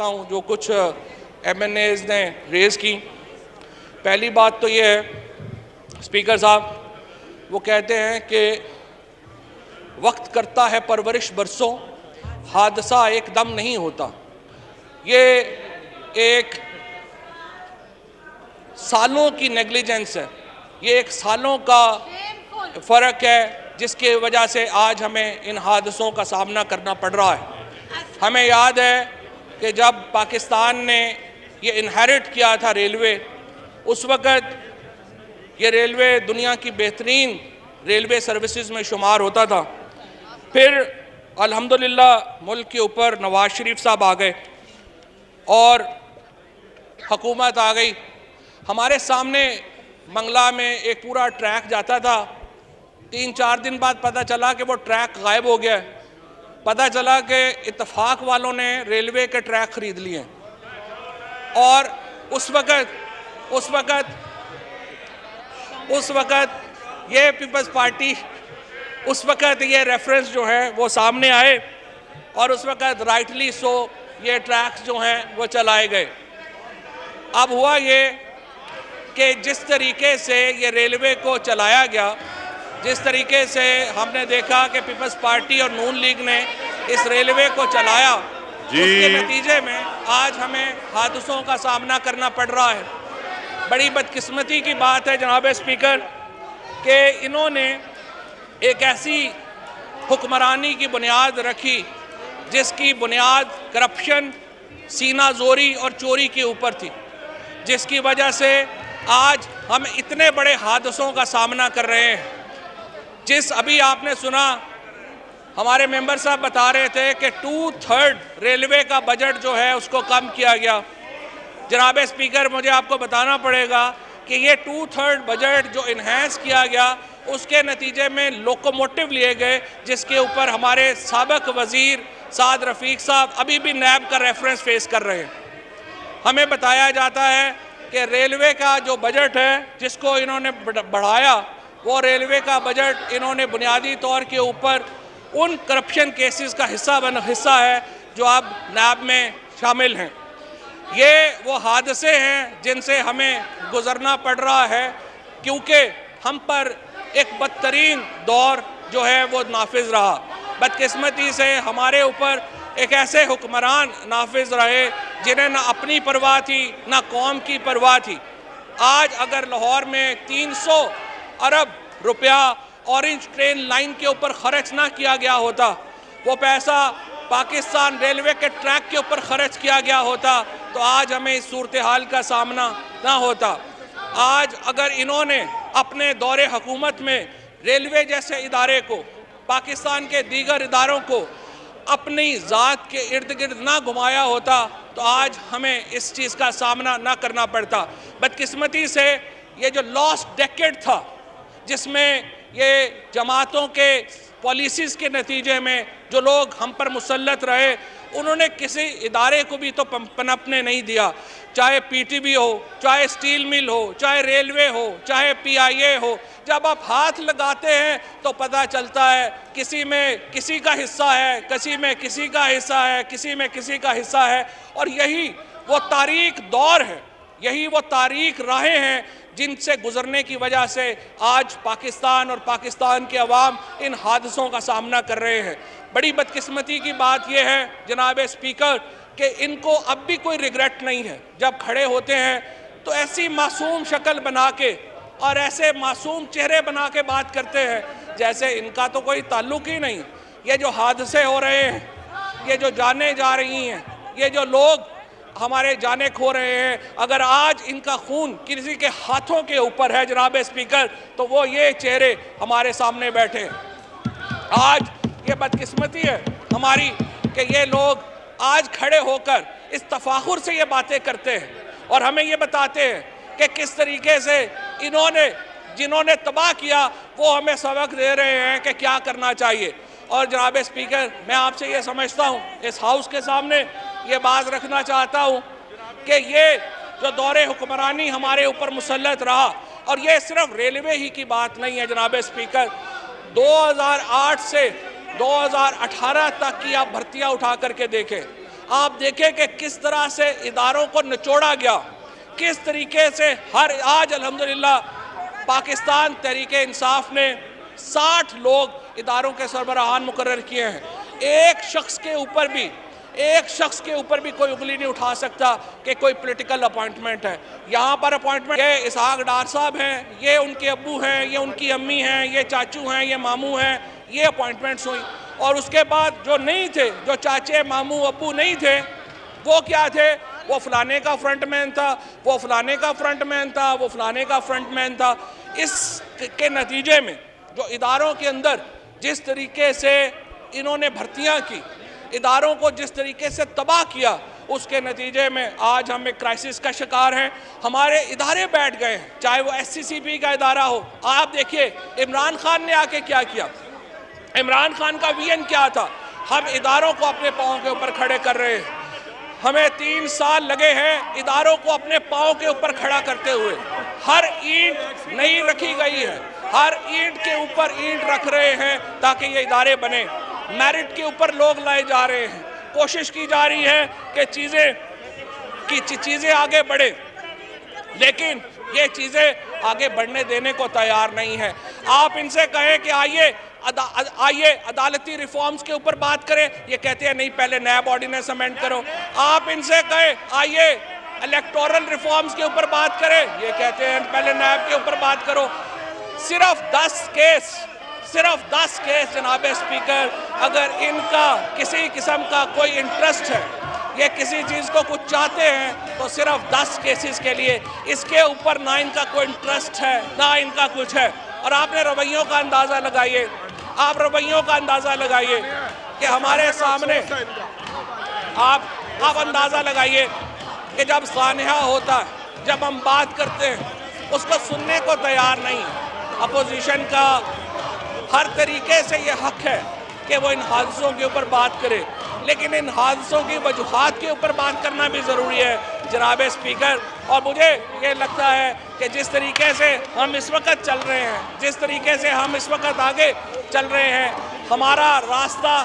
ہوں جو کچھ ایم این ایز نے ریز کی. پہلی بات تو یہ ہے اسپیکر صاحب، وہ کہتے ہیں کہ وقت کرتا ہے پرورش برسوں، حادثہ ایک دم نہیں ہوتا. یہ ایک سالوں کی نیگلیجنس ہے، یہ ایک سالوں کا فرق ہے جس کی وجہ سے آج ہمیں ان حادثوں کا سامنا کرنا پڑ رہا ہے. ہمیں یاد ہے کہ جب پاکستان نے یہ انہیرٹ کیا تھا ریلوے، اس وقت یہ ریلوے دنیا کی بہترین ریلوے سروسز میں شمار ہوتا تھا. پھر الحمدللہ ملک کے اوپر نواز شریف صاحب آ گئے اور حکومت آ گئی. ہمارے سامنے منگلا میں ایک پورا ٹریک جاتا تھا، 3-4 دن بعد پتہ چلا کہ وہ ٹریک غائب ہو گیا. پتہ چلا کہ اتفاق والوں نے ریلوے کے ٹریک خرید لیے اور اس وقت یہ پیپلز پارٹی اس وقت یہ ریفرنس جو ہے وہ سامنے آئے اور اس وقت رائٹلی سو یہ ٹریکس جو ہیں وہ چلائے گئے. اب ہوا یہ کہ جس طریقے سے یہ ریلوے کو چلایا گیا، جس طریقے سے ہم نے دیکھا کہ پیپلز پارٹی اور نون لیگ نے اس ریلوے کو چلایا، اس کے نتیجے میں آج ہمیں حادثوں کا سامنا کرنا پڑ رہا ہے. بڑی بدقسمتی کی بات ہے جناب اسپیکر کہ انہوں نے ایک ایسی حکمرانی کی بنیاد رکھی جس کی بنیاد کرپشن، سینہ زوری اور چوری کے اوپر تھی، جس کی وجہ سے آج ہم اتنے بڑے حادثوں کا سامنا کر رہے ہیں. ابھی آپ نے سنا ہمارے ممبر صاحب بتا رہے تھے کہ 2/3 ریلوے کا بجٹ جو ہے اس کو کم کیا گیا. جناب اسپیکر، مجھے آپ کو بتانا پڑے گا کہ یہ 2/3 بجٹ جو انہینس کیا گیا اس کے نتیجے میں لوکوموٹیو لیے گئے جس کے اوپر ہمارے سابق وزیر سعد رفیق صاحب ابھی بھی نیب کا ریفرنس فیس کر رہے ہیں. ہمیں بتایا جاتا ہے کہ ریلوے کا جو بجٹ ہے جس کو انہوں نے بڑھایا، وہ ریلوے کا بجٹ انہوں نے بنیادی طور کے اوپر ان کرپشن کیسز کا حصہ ہے جو اب نیب میں شامل ہیں. یہ وہ حادثے ہیں جن سے ہمیں گزرنا پڑ رہا ہے کیونکہ ہم پر ایک بدترین دور جو ہے وہ نافذ رہا. بدقسمتی سے ہمارے اوپر ایک ایسے حکمران نافذ رہے جنہیں نہ اپنی پرواہ تھی نہ قوم کی پرواہ تھی. آج اگر لاہور میں 300 ارب روپیہ اورنج ٹرین لائن کے اوپر خرچ نہ کیا گیا ہوتا، وہ پیسہ پاکستان ریلوے کے ٹریک کے اوپر خرچ کیا گیا ہوتا تو آج ہمیں اس صورتحال کا سامنا نہ ہوتا. آج اگر انہوں نے اپنے دور حکومت میں ریلوے جیسے ادارے کو، پاکستان کے دیگر اداروں کو اپنی ذات کے ارد گرد نہ گھمایا ہوتا تو آج ہمیں اس چیز کا سامنا نہ کرنا پڑتا. بدقسمتی سے یہ جو لاسٹ ڈیکیڈ تھا جس میں یہ جماعتوں کے پالیسیز کے نتیجے میں جو لوگ ہم پر مسلط رہے، انہوں نے کسی ادارے کو بھی تو پنپنے نہیں دیا، چاہے پی ٹی بی ہو، چاہے سٹیل مل ہو، چاہے ریلوے ہو، چاہے پی آئی اے ہو. جب آپ ہاتھ لگاتے ہیں تو پتہ چلتا ہے کسی میں کسی کا حصہ ہے، کسی میں کسی کا حصہ ہے، کسی میں کسی کا حصہ ہے. اور یہی وہ تاریک دور ہے، یہی وہ تاریک راہیں ہیں جن سے گزرنے کی وجہ سے آج پاکستان اور پاکستان کے عوام ان حادثوں کا سامنا کر رہے ہیں. بڑی بدقسمتی کی بات یہ ہے جناب اسپیکر کہ ان کو اب بھی کوئی ریگریٹ نہیں ہے. جب کھڑے ہوتے ہیں تو ایسی معصوم شکل بنا کے اور ایسے معصوم چہرے بنا کے بات کرتے ہیں جیسے ان کا تو کوئی تعلق ہی نہیں. یہ جو حادثے ہو رہے ہیں، یہ جو جانیں جا رہی ہیں، یہ جو لوگ ہمارے جانے کھو رہے ہیں، اگر آج ان کا خون کسی کے ہاتھوں کے اوپر ہے جناب اسپیکر تو وہ یہ چہرے ہمارے سامنے بیٹھے ہیں. آج یہ بدقسمتی ہے ہماری کہ یہ لوگ آج کھڑے ہو کر اس تفاخر سے یہ باتیں کرتے ہیں اور ہمیں یہ بتاتے ہیں کہ کس طریقے سے جنہوں نے تباہ کیا وہ ہمیں سبق دے رہے ہیں کہ کیا کرنا چاہیے. اور جناب اسپیکر، میں آپ سے یہ سمجھتا ہوں، اس ہاؤس کے سامنے یہ بات رکھنا چاہتا ہوں کہ یہ جو دور حکمرانی ہمارے اوپر مسلط رہا، اور یہ صرف ریلوے ہی کی بات نہیں ہے جناب اسپیکر، 2008 سے 2018 تک کی آپ بھرتیاں اٹھا کر کے دیکھیں. آپ دیکھیں کہ کس طرح سے اداروں کو نچوڑا گیا، کس طریقے سے آج الحمدللہ پاکستان تحریک انصاف نے 60 لوگ اداروں کے سربراہان مقرر کیے ہیں۔ ایک شخص کے اوپر بھی کوئی انگلی نہیں اٹھا سکتا کہ کوئی پولیٹیکل اپوائنٹمنٹ ہے۔ یہاں پر اپوائنٹمنٹ یہ اسحاق ڈار صاحب ہیں، یہ ان کے ابو ہیں، یہ ان کی امی ہیں، یہ چاچو ہیں، یہ ماموں ہیں، یہ اپوائنٹمنٹس ہوئی۔ اور اس کے بعد جو نہیں تھے، جو چاچے ماموں ابو نہیں تھے، وہ کیا تھے؟ وہ فلانے کا فرنٹ مین تھا، وہ فلانے کا فرنٹ مین تھا، وہ فلانے کا فرنٹ مین تھا۔ اس کے نتیجے میں جو اداروں کے اندر جس طریقے سے انہوں نے بھرتیاں کی، اداروں کو جس طریقے سے تباہ کیا، اس کے نتیجے میں آج ہم ایک کرائسس کا شکار ہیں۔ ہمارے ادارے بیٹھ گئے ہیں، چاہے وہ SCCP کا ادارہ ہو۔ آپ دیکھیے عمران خان نے آ کے کیا کیا، عمران خان کا وین کیا تھا؟ ہم اداروں کو اپنے پاؤں کے اوپر کھڑے کر رہے ہیں۔ ہمیں 3 سال لگے ہیں اداروں کو اپنے پاؤں کے اوپر کھڑا کرتے ہوئے۔ ہر اینٹ نہیں رکھی گئی ہے، ہر اینٹ کے اوپر اینٹ رکھ رہے ہیں تاکہ یہ ادارے بنے۔ میرٹ کے اوپر لوگ لائے جا رہے ہیں، کوشش کی جا رہی ہے کہ چیزیں آگے بڑھیں، لیکن یہ چیزیں آگے بڑھنے دینے کو تیار نہیں ہے۔ آپ ان سے کہیں کہ آئیے عدالتی ریفارمز کے اوپر بات کریں، یہ کہتے ہیں نہیں پہلے نیب آرڈیننس امینڈ کرو۔ آپ ان سے کہیں آئیے الیکٹورل ریفارمز کے اوپر بات کریں، یہ کہتے ہیں پہلے نیب کے اوپر بات کرو۔ صرف 10 کیس جناب اسپیکر، اگر ان کا کسی قسم کا کوئی انٹرسٹ ہے، یہ کسی چیز کو کچھ چاہتے ہیں تو صرف 10 کیسز کے لیے، اس کے اوپر نہ ان کا کوئی انٹرسٹ ہے نہ ان کا کچھ ہے۔ اور آپ نے رویوں کا اندازہ لگائیے، کہ ہمارے سامنے آپ اندازہ لگائیے کہ جب سانحہ ہوتا ہے، جب ہم بات کرتے ہیں، اس کو سننے کو تیار نہیں ہے۔ اپوزیشن کا ہر طریقے سے یہ حق ہے کہ وہ ان حادثوں کے اوپر بات کرے، لیکن ان حادثوں کی وجوہات کے اوپر بات کرنا بھی ضروری ہے جناب اسپیکر۔ اور مجھے یہ لگتا ہے کہ جس طریقے سے ہم اس وقت چل رہے ہیں، جس طریقے سے ہم اس وقت آگے چل رہے ہیں، ہمارا راستہ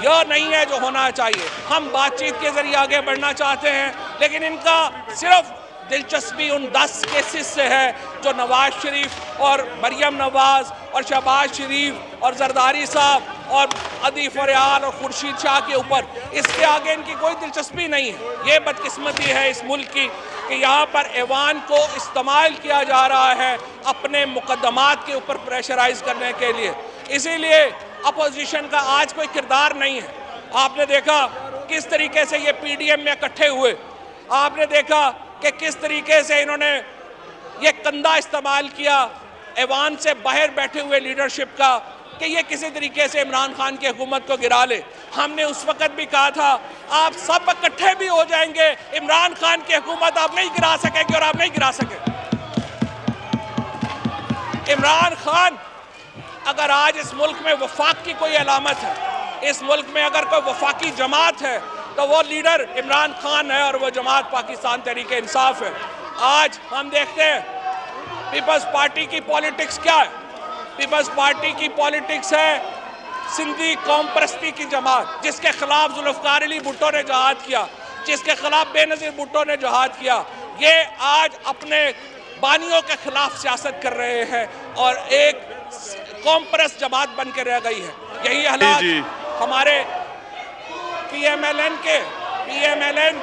یہ نہیں ہے جو ہونا چاہیے۔ ہم بات چیت کے ذریعے آگے بڑھنا چاہتے ہیں، لیکن ان کا صرف دلچسپی ان 10 کیسز سے ہے جو نواز شریف اور مریم نواز اور شہباز شریف اور زرداری صاحب اور عدیف ریال اور خورشید شاہ کے اوپر، اس کے آگے ان کی کوئی دلچسپی نہیں ہے۔ یہ بدقسمتی ہے اس ملک کی کہ یہاں پر ایوان کو استعمال کیا جا رہا ہے اپنے مقدمات کے اوپر پریشرائز کرنے کے لیے۔ اسی لیے اپوزیشن کا آج کوئی کردار نہیں ہے۔ آپ نے دیکھا کس طریقے سے یہ PDM میں اکٹھے ہوئے، آپ نے دیکھا کہ کس طریقے سے انہوں نے یہ کندھا استعمال کیا ایوان سے باہر بیٹھے ہوئے لیڈرشپ کا کہ یہ کسی طریقے سے عمران خان کی حکومت کو گرا لے۔ ہم نے اس وقت بھی کہا تھا آپ سب اکٹھے بھی ہو جائیں گے، عمران خان کی حکومت آپ نہیں گرا سکیں گے اور آپ نہیں گرا سکیں۔ عمران خان اگر آج اس ملک میں وفاق کی کوئی علامت ہے، اس ملک میں اگر کوئی وفاقی جماعت ہے تو وہ لیڈر عمران خان ہے اور وہ جماعت پاکستان تحریک انصاف ہے۔ آج ہم دیکھتے ہیں پیپلز پارٹی کی پالیٹکس کیا ہے؟ پیپلز پارٹی کی پالیٹکس ہے سندھی قوم پرستی کی جماعت، جس کے خلاف ذوالفقار علی بھٹو نے جہاد کیا، جس کے خلاف بے نظیر بھٹو نے جہاد کیا۔ یہ آج اپنے بانیوں کے خلاف سیاست کر رہے ہیں اور ایک قوم پرست جماعت بن کے رہ گئی ہے۔ یہی حالات ہمارے پی ایم ایل این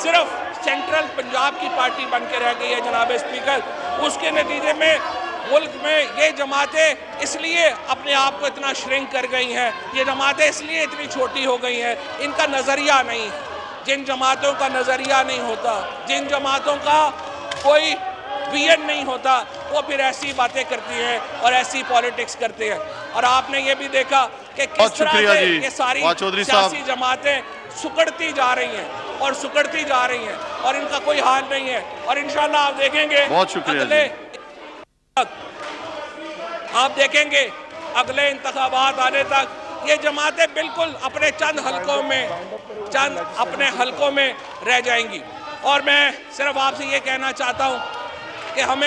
صرف سینٹرل پنجاب کی پارٹی بن کے رہ گئی ہے جناب اسپیکر۔ اس کے نتیجے میں ملک میں یہ جماعتیں اس لیے اپنے آپ کو اتنا شرنک کر گئی ہیں، یہ جماعتیں اس لیے اتنی چھوٹی ہو گئی ہیں، ان کا نظریہ نہیں ہے۔ جن جماعتوں کا نظریہ نہیں ہوتا، جن جماعتوں کا کوئی ویژن نہیں ہوتا، وہ پھر ایسی باتیں کرتی ہیں اور ایسی پالیٹکس کرتے ہیں۔ اور آپ نے یہ بھی دیکھا کہ کس طرح سے یہ ساری سیاسی جماعتیں سکڑتی جا رہی ہیں اور ان کا کوئی حال نہیں ہے۔ اور انشاءاللہ آپ دیکھیں گے اگلے انتخابات آنے تک یہ جماعتیں بالکل اپنے چند حلقوں میں رہ جائیں گی۔ اور میں صرف آپ سے یہ کہنا چاہتا ہوں کہ ہم